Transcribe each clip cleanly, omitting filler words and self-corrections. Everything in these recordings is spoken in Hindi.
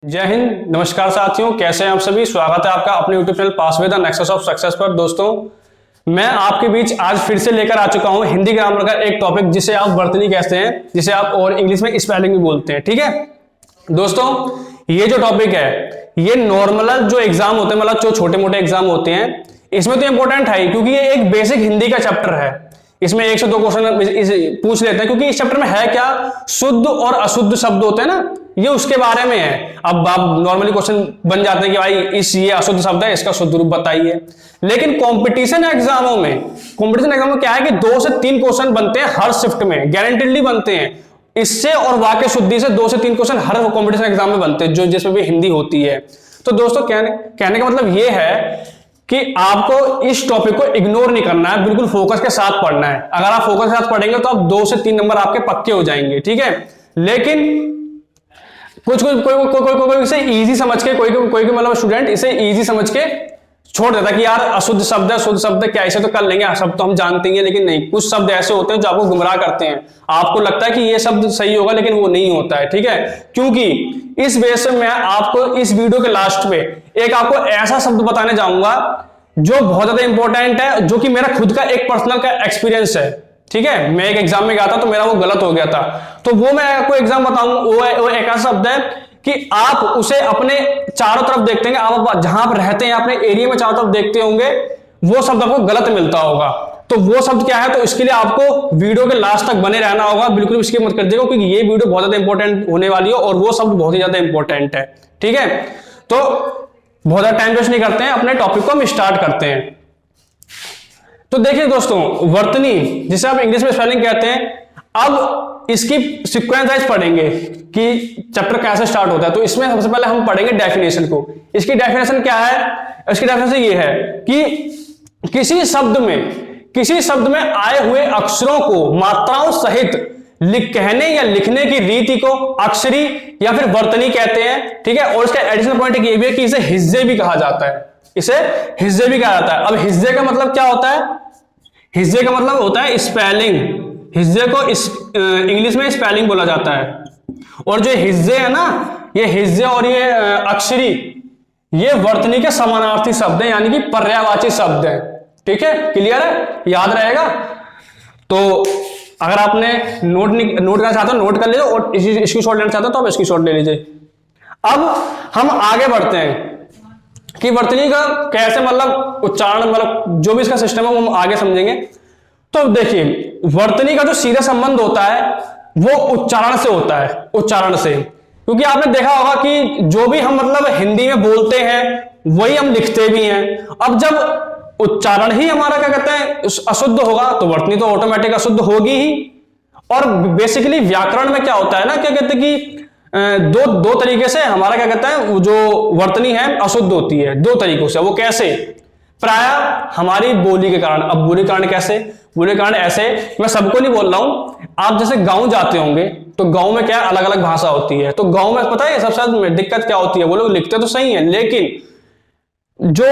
जय हिंद, नमस्कार साथियों, कैसे हैं आप सभी। स्वागत है आपका अपने YouTube channel pass with the nexus of success पर। दोस्तों, मैं आपके बीच आज फिर से लेकर आ चुका हूं हिंदी ग्रामर का एक टॉपिक जिसे आप वर्तनी कहते हैं, जिसे आप और इंग्लिश में स्पेलिंग भी बोलते हैं। ठीक है दोस्तों, ये जो टॉपिक है ये नॉर्मल जो एग्जाम होते हैं, मतलब जो छोटे मोटे एग्जाम होते हैं, इसमें तो इंपॉर्टेंट है क्योंकि ये एक बेसिक हिंदी का चैप्टर है। इसमें 1 से 2 क्वेश्चन पूछ लेते हैं क्योंकि इस चैप्टर में है क्या, शुद्ध और अशुद्ध शब्द होते हैं ना, ये उसके बारे में है। अब आप नॉर्मली क्वेश्चन बन जाते हैं कि भाई ये अशुद्ध शब्द है, इसका शुद्ध रूप बताइए। लेकिन कंपटीशन एग्जामों में क्या है कि 2 से 3 क्वेश्चन बनते हैं हर शिफ्ट में, गारंटीडली बनते हैं। इससे और वाक्य शुद्धि से 2 से 3 क्वेश्चन हर कंपटीशन एग्जाम में बनते हैं, जो जिसमें भी हिंदी होती है। तो दोस्तों, कहने का मतलब ये है कि आपको इस टॉपिक को इग्नोर नहीं करना है, बिल्कुल फोकस के साथ पढ़ना है। अगर आप फोकस के साथ पढ़ेंगे तो आप 2 से 3 नंबर आपके पक्के हो जाएंगे। ठीक है, लेकिन कोई इसे इजी समझ के, कोई मतलब स्टूडेंट इसे इजी समझ के छोड़ देता कि यार अशुद्ध शब्द है, शुद्ध शब्द है, क्या इसे तो कर लेंगे, सब तो हम जानते हैं। लेकिन नहीं, कुछ शब्द ऐसे होते हैं जो आपको गुमराह करते हैं। आपको लगता है कि ये शब्द सही होगा, लेकिन वो नहीं होता है। ठीक है, क्योंकि इस बेस में मैं आपको इस वीडियो के लास्ट में एक आपको ऐसा शब्द बताने जाऊंगा जो बहुत ज्यादा इंपॉर्टेंट है, जो कि मेरा खुद का एक पर्सनल का एक्सपीरियंस है। ठीक है, मैं एक एग्जाम में गया था तो मेरा वो गलत हो गया था, तो वो मैं आपको एग्जाम बताऊं। वो एक ऐसा शब्द है कि आप उसे अपने चारों तरफ देखते हैं, आप जहां पर रहते हैं अपने एरिया में चारों तरफ देखते होंगे, वो शब्द आपको गलत मिलता होगा। तो वो शब्द क्या है, तो इसके लिए आपको वीडियो के लास्ट तक बने रहना होगा, बिल्कुल भी स्किप मत कर देगा, क्योंकि ये वीडियो बहुत ज्यादा इंपॉर्टेंट होने वाली है और वो शब्द बहुत ही ज्यादा इंपॉर्टेंट है। ठीक है, तो बहुत ज्यादा टाइम वेस्ट नहीं करते हैं, अपने टॉपिक को हम स्टार्ट करते हैं। तो देखिए दोस्तों, वर्तनी जिसे आप इंग्लिश में स्पेलिंग कहते हैं, अब इसकी सीक्वेंस वाइज पढ़ेंगे कि चैप्टर कैसे स्टार्ट होता है। तो इसमें सबसे पहले हम पढ़ेंगे डेफिनेशन को। इसकी डेफिनेशन क्या है, इसकी डेफिनेशन ये है कि किसी शब्द में आए हुए अक्षरों को मात्राओं सहित कहने या लिखने की रीति को अक्षरी या फिर वर्तनी कहते हैं। ठीक है, और इसका एडिशनल पॉइंट ये भी है कि इसे हिज्जे भी कहा जाता है, इसे हिज्जे भी कहा जाता है। अब हिज्जे का मतलब क्या होता है, हिज्जे का मतलब होता है स्पेलिंग। हिज्जे को इंग्लिश में स्पेलिंग बोला जाता है। और जो हिज्जे है ना, ये हिज्जे और ये अक्षरी, ये वर्तनी के समानार्थी शब्द हैं, यानी कि पर्यायवाची शब्द हैं। ठीक है, क्लियर है, याद रहेगा। तो अगर आपने नोट करना चाहते हो नोट कर लीजिए, और इसकी शॉट लेना चाहते हो तो आप इसकी शॉट ले लीजिए। अब हम आगे बढ़ते हैं कि वर्तनी का कैसे मतलब उच्चारण, मतलब जो भी इसका सिस्टम है वो हम आगे समझेंगे। तो देखिए, वर्तनी का जो सीधा संबंध होता है वो उच्चारण से होता है, उच्चारण से। क्योंकि आपने देखा होगा कि जो भी हम मतलब हिंदी में बोलते हैं वही हम लिखते भी हैं। अब जब उच्चारण ही हमारा क्या कहते हैं अशुद्ध होगा, तो वर्तनी तो ऑटोमेटिक अशुद्ध होगी ही। और बेसिकली व्याकरण में क्या होता है ना, क्या कहते हैं कि दो तरीके से हमारा क्या कहता है जो वर्तनी है अशुद्ध होती है, 2 तरीकों से। वो कैसे, प्राय हमारी बोली के कारण। अब बोली कारण कैसे, बोली कारण ऐसे, मैं सबको नहीं बोल रहा हूं, आप जैसे गांव जाते होंगे तो गांव में क्या अलग अलग भाषा होती है। तो गांव में पता है सबसे दिक्कत क्या होती है, वो लोग लिखते तो सही है लेकिन जो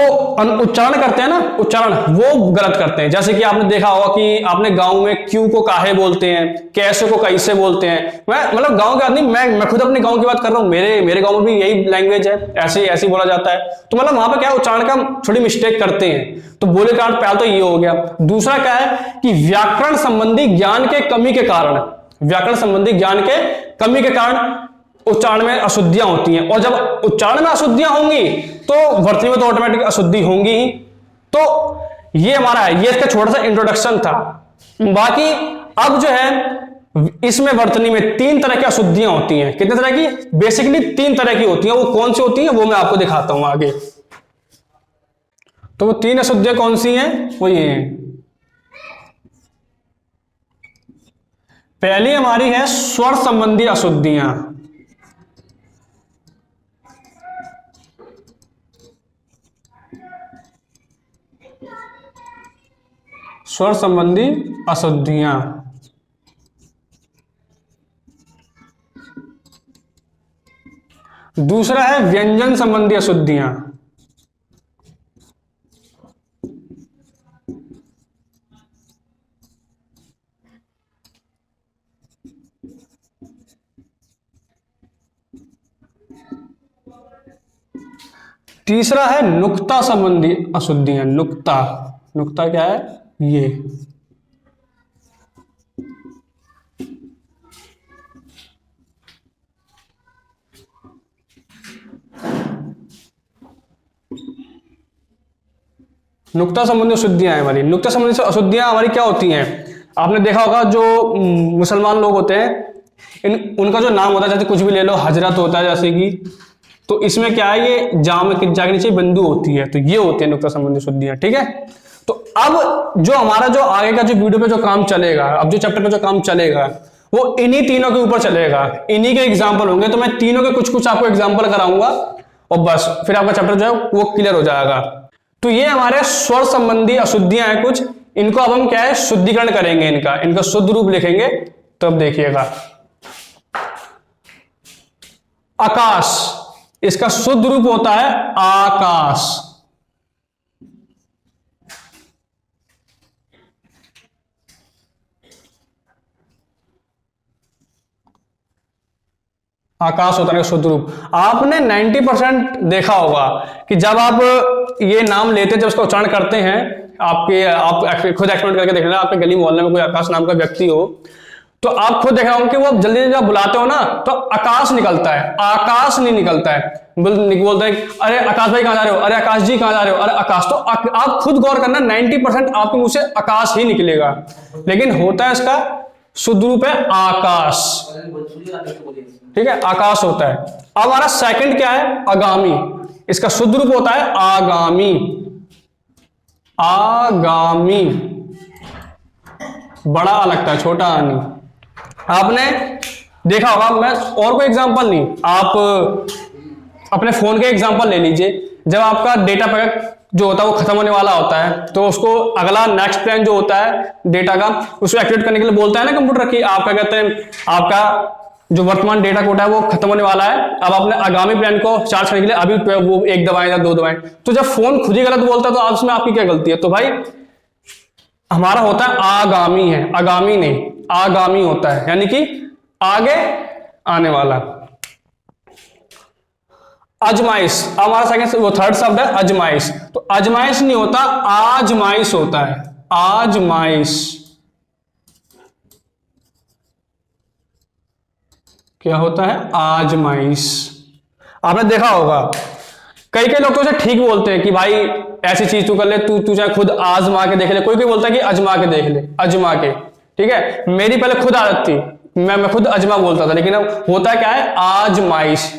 उच्चारण करते हैं ना, उच्चारण वो गलत करते हैं। जैसे कि आपने देखा होगा कि आपने गांव में क्यों को काहे बोलते हैं, कैसे को कैसे बोलते हैं। मैं मतलब गांव के आदमी, मैं खुद अपने गांव की बात कर रहा हूं, मेरे गांव में भी यही लैंग्वेज है, ऐसे बोला जाता है। तो मतलब वहां पे क्या उच्चारण का थोड़ी मिस्टेक करते हैं। तो बोले कारण पहले तो ये हो गया। दूसरा क्या है कि व्याकरण संबंधी ज्ञान के कमी के कारण, व्याकरण संबंधी ज्ञान के कमी के कारण उच्चारण में अशुद्धियां होती हैं। और जब उच्चारण में अशुद्धियां होंगी तो वर्तनी में तो ऑटोमेटिक अशुद्धि होंगी ही। तो ये हमारा है, ये इसका छोटा सा इंट्रोडक्शन था। बाकी अब जो है इसमें वर्तनी में 3 तरह की अशुद्धियां होती हैं। कितने तरह की, बेसिकली 3 तरह की होती हैं। वो कौन सी होती हैं वो मैं आपको दिखाता हूं आगे। तो वो 3 अशुद्धियां कौन सी हैं, वो ये हैं। पहली हमारी है स्वर संबंधी अशुद्धियां। स्वर संबंधी अशुद्धियां। दूसरा है व्यंजन संबंधी अशुद्धियां। तीसरा है नुक्ता संबंधी अशुद्धियां। नुक्ता, नुक्ता क्या है? ये नुक्ता संबंधी अशुद्धियां हैं हमारी। नुक्ता संबंधी अशुद्धियां हमारी क्या होती हैं? आपने देखा होगा जो मुसलमान लोग होते हैं उनका जो नाम होता है, जैसे कुछ भी ले लो, हजरत होता है जैसे कि, तो इसमें क्या है, ये जाम के नीचे बिंदु होती है, तो ये होती है नुक्ता संबंधी अशुद्धियां। ठीक है, तो अब जो हमारा जो आगे का जो वीडियो पे जो काम चलेगा, अब जो चैप्टर पे जो काम चलेगा वो इन्हीं तीनों के ऊपर चलेगा, इन्हीं के एग्जाम्पल होंगे। तो मैं तीनों के कुछ कुछ आपको एग्जाम्पल कराऊंगा और बस फिर आपका चैप्टर जो है वो क्लियर हो जाएगा। तो ये हमारे स्वर संबंधी अशुद्धियां हैं कुछ, इनको अब हम क्या है, शुद्धिकरण करेंगे, इनका शुद्ध रूप लिखेंगे। तो अब देखिएगा, आकाश, इसका शुद्ध रूप होता है आकाश। आकाश होता है शुद्ध रूप। आपने 90% देखा होगा कि जब आप ये नाम लेते, जब उसका उच्चारण करते हैं, आप खुद एक्सपेरिमेंट करके देख लेना, आपके गली मोहल्ले में कोई आकाश नाम का व्यक्ति हो, तो आप खुद देख रहे होंगे कि वो आप जल्दी जल्दी बुलाते हो ना, तो आकाश निकलता है, आकाश नहीं निकलता है। बोलते हैं अरे आकाश भाई कहां जा रहे हो, अरे आकाश जी कहां जा रहे हो, अरे आकाश। तो आप खुद गौर करना, 90% आपके मुंह से आकाश ही निकलेगा, लेकिन होता है इसका शुद्ध रूप है आकाश। ठीक है, आकाश होता है। अब हमारा सेकंड क्या है, आगामी, इसका शुद्ध रूप होता है आगामी। आगामी बड़ा आ लगता है, छोटा आ नहीं। आपने देखा होगा, मैं और कोई एग्जांपल नहीं, आप अपने फोन के एग्जांपल ले लीजिए। जब आपका डेटा पैक जो होता है वो खत्म होने वाला होता है, तो उसको अगला नेक्स्ट प्लान जो होता है डेटा का, उसको एक्टिवेट करने के लिए बोलता है ना कंप्यूटर की, आपका कहते हैं आपका जो वर्तमान डेटा कोड है वो खत्म होने वाला है, अब आपने आगामी प्लान को चार्ज करने के लिए अभी वो 1 दबाएं या 2 दबाएं। तो जब फोन खुद ही गलत बोलता है तो आप उसमें आपकी क्या गलती है? तो भाई हमारा होता है आगामी, है आगामी नहीं, आगामी होता है, यानी कि आगे आने वाला। अजमाइश, हमारा सेकंड वो थर्ड शब्द है अजमाइश। तो अजमाइश नहीं होता, आजमाइश होता है, आजमाइश। क्या होता है? आजमाइश। आपने देखा होगा कई लोग तो उसे ठीक बोलते हैं कि भाई ऐसी चीज तू कर ले, तू चाहे खुद आजमा के देख ले। कोई बोलता है कि अजमा के देख ले, अजमा के। ठीक है, मेरी पहले खुद आदत थी, मैं खुद अजमा बोलता था, लेकिन अब होता क्या है, आजमाइश।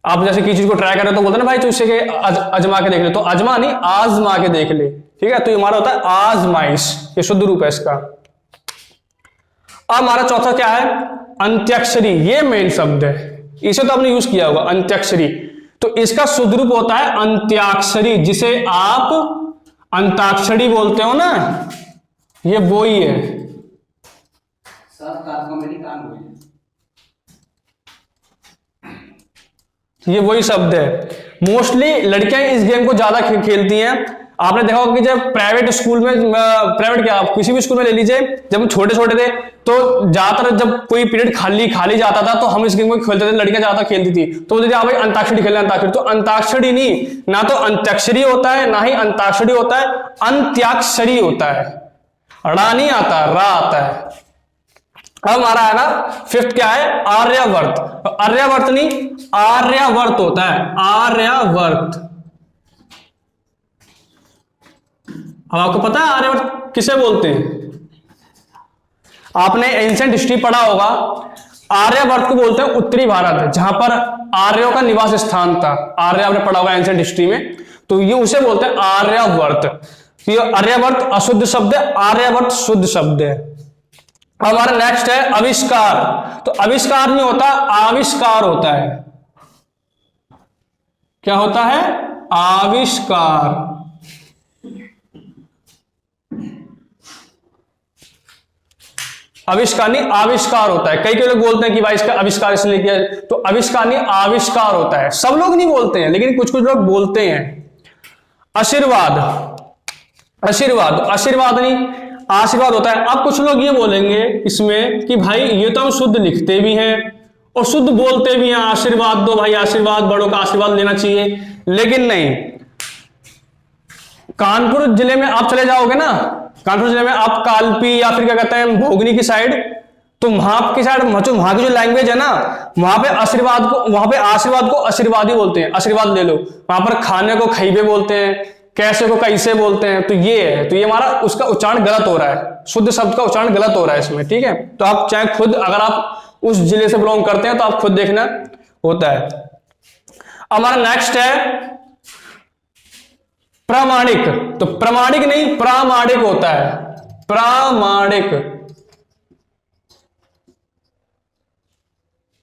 आप जैसे किसी चीज को ट्राई कर रहे हो तो बोलते ना भाई तू इसे अजमा के देख ले, तो अजमा नहीं, आजमा के देख ले। ठीक है, तो हमारा होता है आजमाइश, ये शुद्ध रूप है इसका। अब हमारा चौथा क्या है, अंत्याक्षरी। ये मेन शब्द है, इसे तो आपने यूज किया होगा, अंत्याक्षरी। तो इसका शुद्ध रूप होता है अंत्याक्षरी, जिसे आप अंताक्षरी बोलते हो ना, ये वो ही है। ये वही शब्द है। मोस्टली लड़कियां इस गेम को ज्यादा खेलती हैं। आपने देखा होगा कि जब प्राइवेट स्कूल में, प्राइवेट क्या, आप किसी भी स्कूल में ले लीजिए, जब हम छोटे छोटे थे तो ज्यादातर जब कोई पीरियड खाली जाता था तो हम इस गेम को खेलते थे, लड़कियां ज्यादा खेलती थी। तो बोलते थे हाँ भाई अंताक्षरी खेलना, अंताक्षरी। तो अंताक्षरी नहीं, ना तो अंत्याक्षरी होता है, ना ही अंताक्षरी होता है, अंत्याक्षरी होता है। रा नहीं आता, रा आता है। अब हमारा है ना फिफ्थ क्या है, आर्यवर्त। आर्यवर्त नहीं, आर्यवर्त होता है, आर्यवर्त। अब आपको पता है आर्यवर्त किसे बोलते हैं? आपने एंशिएंट हिस्ट्री पढ़ा होगा, आर्यवर्त को बोलते हैं उत्तरी भारत, जहां पर आर्यों का निवास स्थान था। आर्य आपने पढ़ा होगा एंशिएंट हिस्ट्री में, तो ये उसे बोलते हैं आर्यवर्त। ये आर्यवर्त अशुद्ध शब्द है, आर्यवर्त शुद्ध शब्द है। हमारा नेक्स्ट है आविष्कार। तो आविष्कार नहीं होता, आविष्कार होता है। क्या होता है? आविष्कार। आविष्कार नहीं, आविष्कार होता है। कई लोग बोलते हैं कि भाई इसका आविष्कार इसने किया, तो आविष्कार नहीं, आविष्कार होता है। सब लोग नहीं बोलते हैं, लेकिन कुछ लोग बोलते हैं। आशीर्वाद, आशीर्वाद, आशीर्वाद नहीं, आशीर्वाद होता है। अब कुछ लोग ये बोलेंगे इसमें कि भाई ये तो हम शुद्ध लिखते भी हैं और शुद्ध बोलते भी हैं, आशीर्वाद दो भाई, आशीर्वाद, बड़ों का आशीर्वाद लेना चाहिए। लेकिन नहीं, कानपुर जिले में आप चले जाओगे ना, कानपुर जिले में आप कालपी या फिर क्या कहते हैं भोगनी की साइड, तो वहां की साइड वहां की जो लैंग्वेज है ना, वहां पे आशीर्वाद को आशीर्वादी बोलते हैं, आशीर्वाद ले लो। वहां पर खाने को खैबे बोलते हैं, कैसे को कैसे बोलते हैं। तो ये है, तो ये हमारा उसका उच्चारण गलत हो रहा है, शुद्ध शब्द का उच्चारण गलत हो रहा है इसमें, ठीक है। तो आप चाहे खुद, अगर आप उस जिले से बिलोंग करते हैं तो आप खुद देखना होता है। हमारा नेक्स्ट है प्रामाणिक। तो प्रामाणिक नहीं, प्रामाणिक होता है, प्रामाणिक,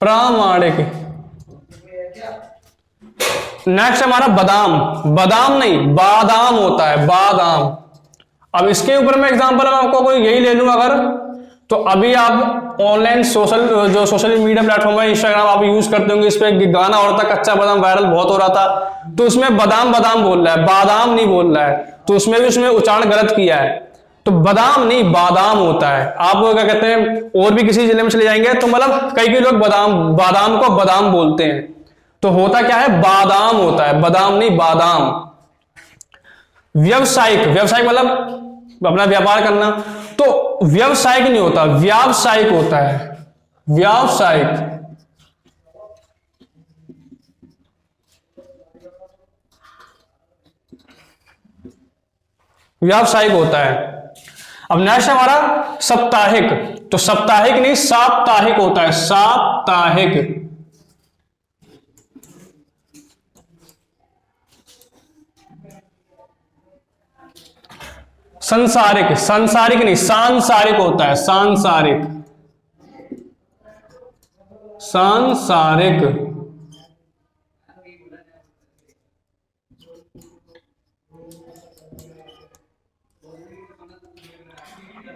प्रामाणिक। नेक्स्ट हमारा बादाम, बादाम नहीं बादाम होता है, बादाम। अब इसके ऊपर मैं एग्जांपल आपको कोई यही ले लूं अगर, तो अभी आप ऑनलाइन सोशल मीडिया प्लेटफॉर्म है, इंस्टाग्राम आप यूज करते होंगे, इस पे गाना हो रहा था कच्चा बादाम, वायरल बहुत हो रहा था। तो उसमें बादाम बादाम बोल रहा है, बादाम नहीं बोल रहा है, तो उसमें भी उसमें उच्चारण गलत किया है। तो बादाम नहीं बादाम होता है। आप क्या कहते हैं, और भी किसी जिले में चले जाएंगे तो मतलब कई लोग बादाम को बादाम बोलते हैं, तो होता क्या है, बादाम होता है, बादाम नहीं बादाम। व्यवसायिक, व्यवसायिक मतलब अपना व्यापार करना, तो व्यवसायिक नहीं होता, व्यावसायिक होता है, व्यावसायिक। व्यावसायिक होता है। अब नेक्स्ट हमारा साप्ताहिक। तो साप्ताहिक नहीं साप्ताहिक होता है, साप्ताहिक। संसारिक, संसारिक नहीं सांसारिक होता है, सांसारिक, सांसारिक।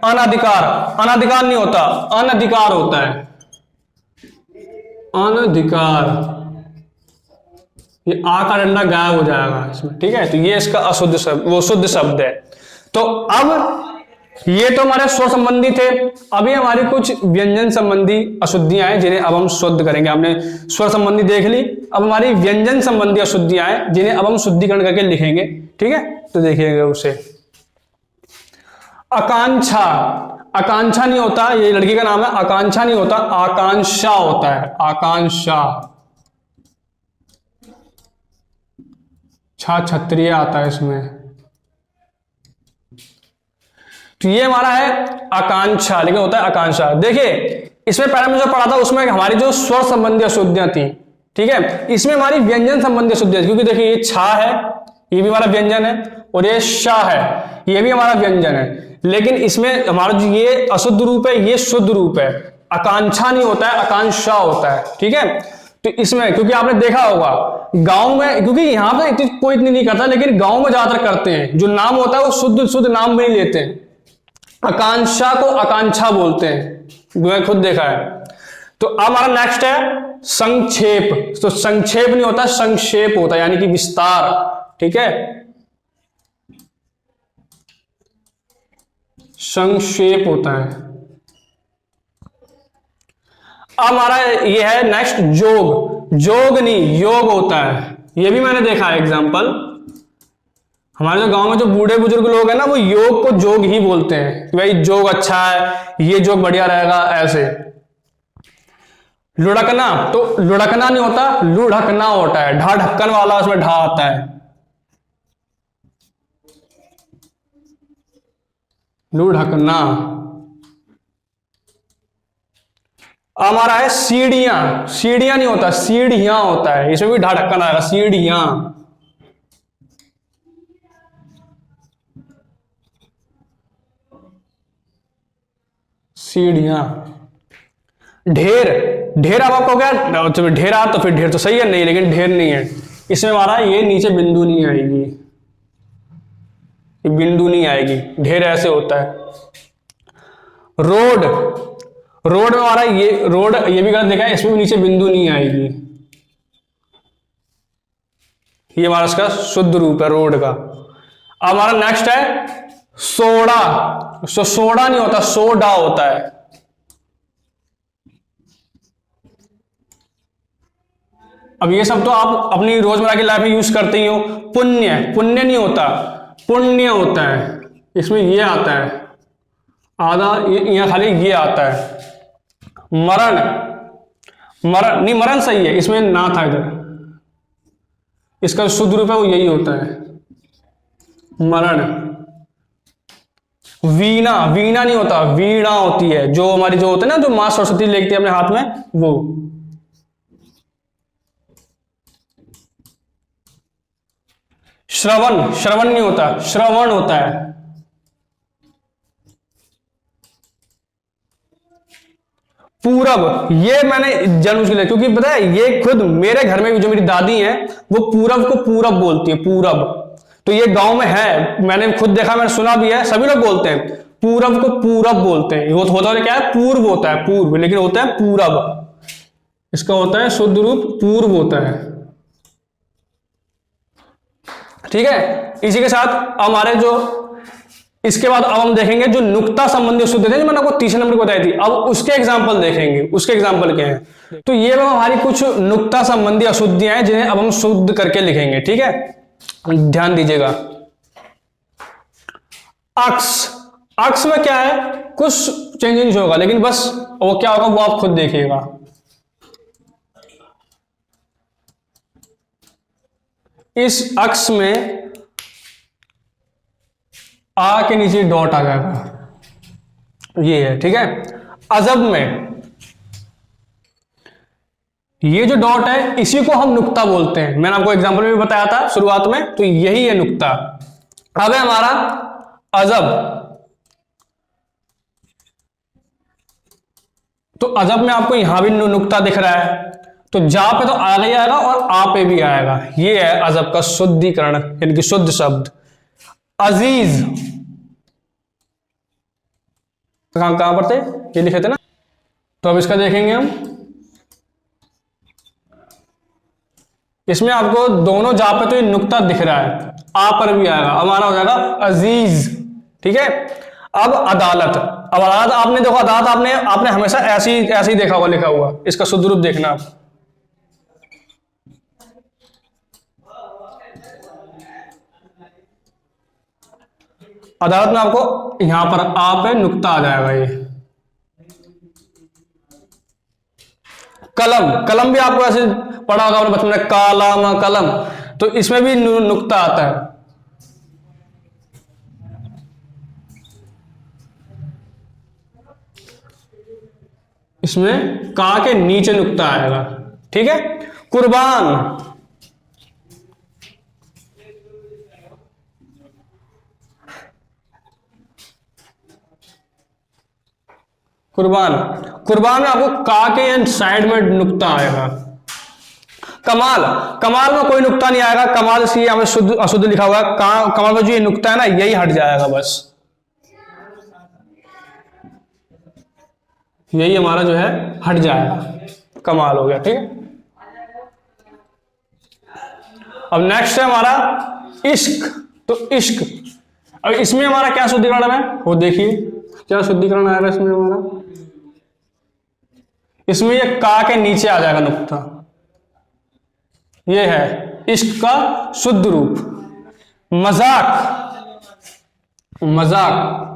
अनधिकार, अनधिकार नहीं होता, अनधिकार होता है, अनधिकार। ये आ का डंडा गायब हो जाएगा इसमें, ठीक है। तो ये इसका अशुद्ध शब्द, वो शुद्ध शब्द है। तो अब ये तो हमारे स्वर संबंधी थे। अभी हमारी कुछ व्यंजन संबंधी अशुद्धियां हैं जिन्हें अब हम शुद्ध करेंगे। हमने स्वर संबंधी देख ली, अब हमारी व्यंजन संबंधी अशुद्धियां हैं जिन्हें अब हम शुद्धिकरण करके लिखेंगे, ठीक है। तो देखिएगा उसे। आकांक्षा, आकांक्षा नहीं होता, ये लड़की का नाम है, आकांक्षा नहीं होता, आकांक्षा होता है, आकांक्षा। छत्रिय आता है इसमें। तो ये हमारा है आकांक्षा, लेकिन होता है आकांक्षा। देखिए इसमें पहले में जो पढ़ा था उसमें हमारी जो स्वर संबंधी अशुद्धियां थी, ठीक है। इसमें हमारी व्यंजन संबंधी अशुद्धियां, क्योंकि देखिए ये छा है, ये भी हमारा व्यंजन है, और ये शाह है, ये भी हमारा व्यंजन है। लेकिन इसमें हमारा जो ये अशुद्ध रूप है, ये शुद्ध रूप है। आकांक्षा नहीं होता है, आकांक्षा होता है, ठीक है। तो इसमें क्योंकि आपने देखा होगा गांव में, क्योंकि यहाँ पे कोई इतनी नहीं करता, लेकिन गांव में ज्यादातर करते हैं। जो नाम होता है वो शुद्ध शुद्ध नाम में ही लेते हैं। आकांक्षा को आकांक्षा बोलते हैं, मैं खुद देखा है। तो अब हमारा नेक्स्ट है संक्षेप। तो संक्षेप नहीं होता, संक्षेप होता है, यानी कि विस्तार, ठीक है। संक्षेप होता है। अब हमारा ये है नेक्स्ट जोग। जोग नहीं योग होता है, ये भी मैंने देखा है एग्जांपल। हमारे जो गांव में जो बूढ़े बुजुर्ग लोग हैं ना, वो योग को जोग ही बोलते हैं कि भाई जोग अच्छा है, ये जोग बढ़िया रहेगा, ऐसे। लुढ़कना, तो लुढ़कना नहीं होता, लुढ़कना होता है, ढा ढक्कन वाला, उसमें ढा आता है, लुढ़कना। हमारा है सीढ़ियां। सीढ़ियां नहीं होता, सीढ़ियां होता है, इसमें भी ढा ढक्कन आएगा, सीढ़ियां। सीढ़ियां। ढेर, ढेर अब आपको क्या, ढेरा तो फिर ढेर तो सही है, नहीं, लेकिन ढेर नहीं है। इसमें हमारा ये नीचे बिंदु नहीं आएगी, ये बिंदु नहीं आएगी, ढेर ऐसे होता है। रोड, रोड में हमारा ये रोड, ये भी गलत देखा है, इसमें भी नीचे बिंदु नहीं आएगी। ये हमारा इसका शुद्ध रूप है रोड का। अब हमारा नेक्स्ट है सोडा। सोडा नहीं होता, सोडा होता है। अब ये सब तो आप अपनी रोजमर्रा की लाइफ में यूज करते ही हो। पुण्य, पुण्य नहीं होता, पुण्य होता है, इसमें ये आता है आधा, यहाँ खाली ये आता है। मरण, मरण नहीं, मरण सही है, इसमें ना था इधर, इसका शुद्ध रूप है वो यही होता है, मरण। वीणा, वीणा नहीं होता, वीणा होती है, जो हमारी जो होता है ना, जो माँ सरस्वती लेती है अपने हाथ में, वो। श्रवण, श्रवण नहीं होता, श्रवण होता है। पूरब, ये मैंने जानबूझ के लिया क्योंकि पता है ये खुद मेरे घर में भी जो मेरी दादी हैं वो पूरब को पूरब बोलती है, पूरब। तो ये गांव में है, मैंने खुद देखा, मैंने सुना भी है, सभी लोग बोलते हैं पूरब को पूरब बोलते हैं। वो होता है क्या है, पूर्व होता है, पूर्व, लेकिन होता है पूरब, इसका होता है शुद्ध रूप पूर्व होता है। ठीक है, इसी के साथ हमारे जो इसके बाद अब हम देखेंगे जो नुक्ता संबंधी अशुद्धि थे, जो मैंने आपको तीसरे नंबर को बताई थी, अब उसके एग्जाम्पल देखेंगे। उसके एग्जाम्पल क्या है, तो ये हमारी कुछ नुक्ता संबंधी अशुद्धियां हैं जिन्हें अब हम शुद्ध करके लिखेंगे। ठीक है, ध्यान दीजिएगा। अक्स, अक्स में क्या है, कुछ चेंजिंग होगा, लेकिन बस वो क्या होगा वो आप खुद देखिएगा। इस अक्स में आ के नीचे डॉट आ जाएगा, ये है। ठीक है, अजब में ये जो डॉट है इसी को हम नुक्ता बोलते हैं, मैंने आपको एग्जांपल में भी बताया था शुरुआत में, तो यही है नुक्ता। अब है हमारा अजब, तो अजब में आपको यहां भी नुक्ता दिख रहा है, तो जा पे तो आ ही आएगा और आ पे भी आएगा, ये है अजब का शुद्धिकरण, यानी कि शुद्ध शब्द। अजीज, कहां पर थे, ये लिखे थे ना, तो अब इसका देखेंगे हम। इसमें आपको दोनों जा पे तो ये नुक्ता दिख रहा है, आ पर भी आएगा, हमारा हो जाएगा अजीज। ठीक है, अब अदालत, अब अदालत आपने देखो, अदालत आपने हमेशा ऐसे ही देखा हुआ, लिखा हुआ, इसका शुद्ध रूप देखना आप। अदालत में आपको यहां पर आ पे नुक्ता आ जाएगा ये। कलम, कलम भी आपको ऐसे पढ़ा होगा आपने बचपन में, कालाम कलम, तो इसमें भी नुक्ता आता है। इसमें का के नीचे नुक्ता आएगा। ठीक है, कुर्बान, कुर्बान, कुर्बान में आपको का के साइड में नुक्ता आएगा। कमाल, कमाल में कोई नुक्ता नहीं आएगा, कमाल इसलिए हमें शुद्ध अशुद्ध लिखा हुआ है, कमाल में जो ये नुक्ता है ना यही हट जाएगा, बस यही हमारा जो है हट जाएगा, कमाल हो गया। ठीक है, अब नेक्स्ट है हमारा इश्क, तो इश्क, अब इसमें हमारा क्या शुद्धिकरण है वो देखिए, क्या शुद्धिकरण आएगा इसमें हमारा, इसमें ये का के नीचे आ जाएगा नुक्ता, ये है इश्क का शुद्ध रूप। मजाक, मजाक,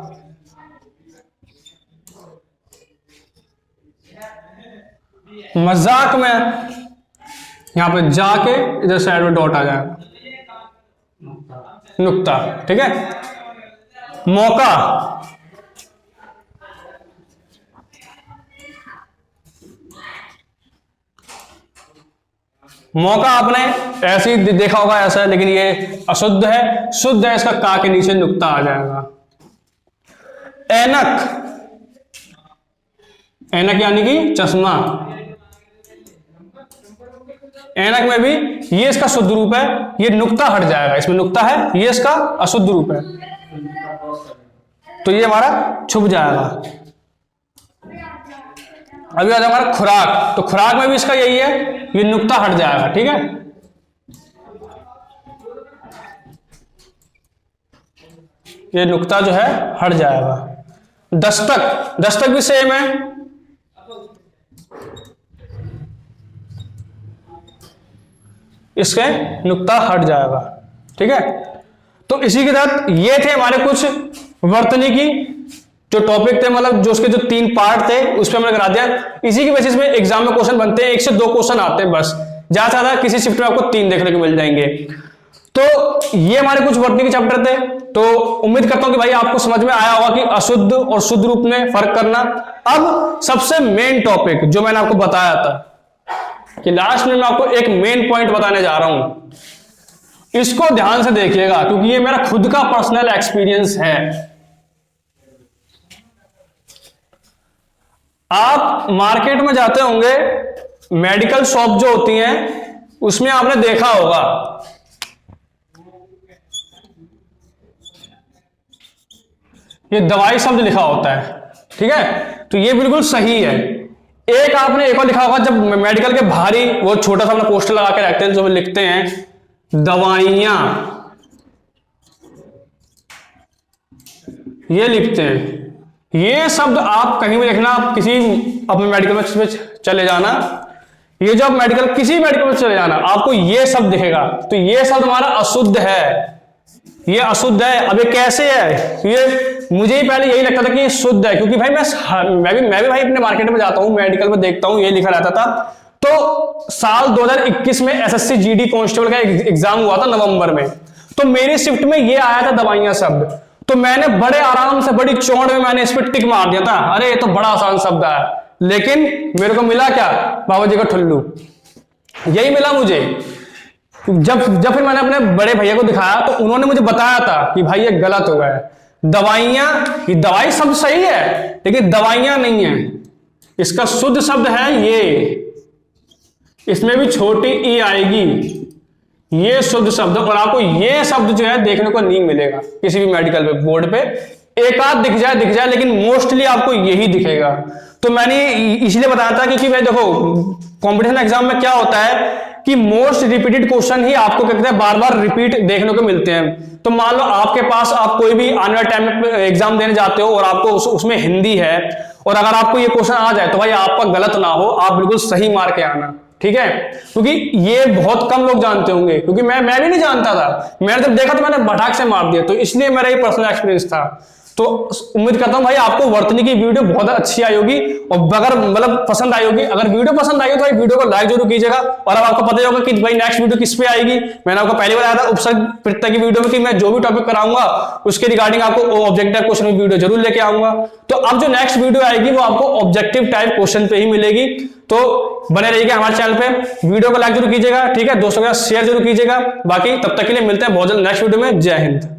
मजाक में यहां पे जाके इधर साइड में डॉट आ जाएगा, नुक्ता। ठीक है, मौका, मौका आपने ऐसे ही देखा होगा ऐसा है, लेकिन ये अशुद्ध है, शुद्ध है, इसका का के नीचे नुक्ता आ जाएगा। ऐनक, ऐनक यानी कि चश्मा, ऐनक में भी ये इसका शुद्ध रूप है, ये नुक्ता हट जाएगा, इसमें नुक्ता है, ये इसका अशुद्ध रूप है, तो ये हमारा छुप जाएगा। अभी आ जाएगा हमारा खुराक, तो खुराक में भी इसका यही है, ये नुक्ता हट जाएगा। ठीक है, ये नुक्ता जो है हट जाएगा। दस्तक, दस्तक भी सेम है, इसके नुक्ता हट जाएगा। ठीक है, तो तो इसी के साथ ये थे हमारे कुछ वर्तनी जो टॉपिक थे, मतलब जो उसके जो 3 पार्ट थे उस पर हमने करा दिया। इसी की बेसिस में एग्जाम में क्वेश्चन बनते हैं, 1 से 2 क्वेश्चन आते हैं बस, ज्यादा से ज्यादा किसी शिफ्ट में आपको 3 देखने को मिल जाएंगे। तो ये हमारे कुछ वर्तनी के चैप्टर थे। तो उम्मीद करता हूं कि भाई आपको समझ में आया होगा कि अशुद्ध और शुद्ध रूप में फर्क करना। अब सबसे मेन टॉपिक जो मैंने आपको बताया था कि लास्ट में मैं आपको एक मेन पॉइंट बताने जा रहा हूं, इसको ध्यान से देखिएगा क्योंकि ये मेरा खुद का पर्सनल एक्सपीरियंस है। आप मार्केट में जाते होंगे, मेडिकल शॉप जो होती हैं उसमें आपने देखा होगा ये दवाई शब्द लिखा होता है, ठीक है, तो ये बिल्कुल सही है। एक आपने एक और लिखा होगा जब मेडिकल के बाहरी वो छोटा सा अपना पोस्टर लगा के रखते हैं जो लिखते हैं दवाइयां, ये लिखते हैं। ये शब्द आप कहीं भी देखना, आप किसी अपने मेडिकल में चले जाना, ये जो आप मेडिकल किसी मेडिकल में चले जाना आपको ये शब्द दिखेगा, तो ये शब्द हमारा अशुद्ध है, ये अशुद्ध है। अब ये कैसे है, ये मुझे ही पहले यही लगता था कि ये शुद्ध है, क्योंकि भाई मैं भी भाई अपने मार्केट में जाता हूं, मेडिकल में देखता हूं ये लिखा रहता था। तो साल 2021 में एसएससी जीडी कांस्टेबल का एग्जाम हुआ था नवंबर में, तो मेरी शिफ्ट में ये आया था दवाइयां शब्द, तो मैंने बड़े आराम से बड़ी चौड़ में मैंने इस पर टिक मार दिया था, अरे ये तो बड़ा आसान शब्द है। लेकिन मेरे को मिला क्या, बाबा जी का ठुल्लू, यही मिला मुझे। जब फिर मैंने अपने बड़े भैया को दिखाया तो उन्होंने मुझे बताया था कि भाई ये गलत हो गया, दवाइयां, ये दवाई शब्द सही है लेकिन दवाइयां नहीं है, इसका शुद्ध शब्द है ये, इसमें भी छोटी ई आएगी, ये शुद्ध शब्द। और आपको ये शब्द जो है देखने को नहीं मिलेगा किसी भी मेडिकल पे बोर्ड पे, एक आध दिख जाए लेकिन मोस्टली आपको यही दिखेगा। तो मैंने इसलिए बताया था कि भाई देखो कॉम्पिटिशन एग्जाम में क्या होता है कि मोस्ट रिपीटेड क्वेश्चन ही आपको क्या कहते हैं बार बार रिपीट देखने को मिलते हैं। तो मान लो आपके पास, आप कोई भी आने वाले टाइम में एग्जाम देने जाते हो और आपको उसमें हिंदी है, और अगर आपको ये क्वेश्चन आ जाए तो भाई आपका गलत ना हो, आप बिल्कुल सही मार के आना, ठीक है, क्योंकि ये बहुत कम लोग जानते होंगे, क्योंकि मैं भी नहीं जानता था, मैंने जब देखा तो मैंने भटाक से मार दिया, तो इसलिए मेरा ये पर्सनल एक्सपीरियंस था। तो उम्मीद करता हूं भाई आपको वर्तनी की वीडियो बहुत अच्छी आई होगी, और अगर मतलब पसंद आई होगी, अगर वीडियो पसंद आई हो तो भाई वीडियो को लाइक जरूर कीजिएगा। और अब आपको पता ही होगा कि भाई नेक्स्ट वीडियो किस पे आएगी। मैंने आपको पहले बताया था उपसर्ग प्रत्यय की वीडियो में कि मैं जो भी टॉपिक कराऊंगा उसके रिगार्डिंग आपको ऑब्जेक्टिव क्वेश्चन की वीडियो जरूर लेके आऊंगा। तो अब जो नेक्स्ट वीडियो आएगी वो आपको ऑब्जेक्टिव टाइप क्वेश्चन पे ही मिलेगी, तो बने रहिएगा हमारे चैनल पे। वीडियो को लाइक जरूर कीजिएगा, ठीक है, दोस्तों के साथ शेयर जरूर कीजिएगा। बाकी तब तक के लिए मिलते हैं बहुत जल्द नेक्स्ट वीडियो में। जय हिंद।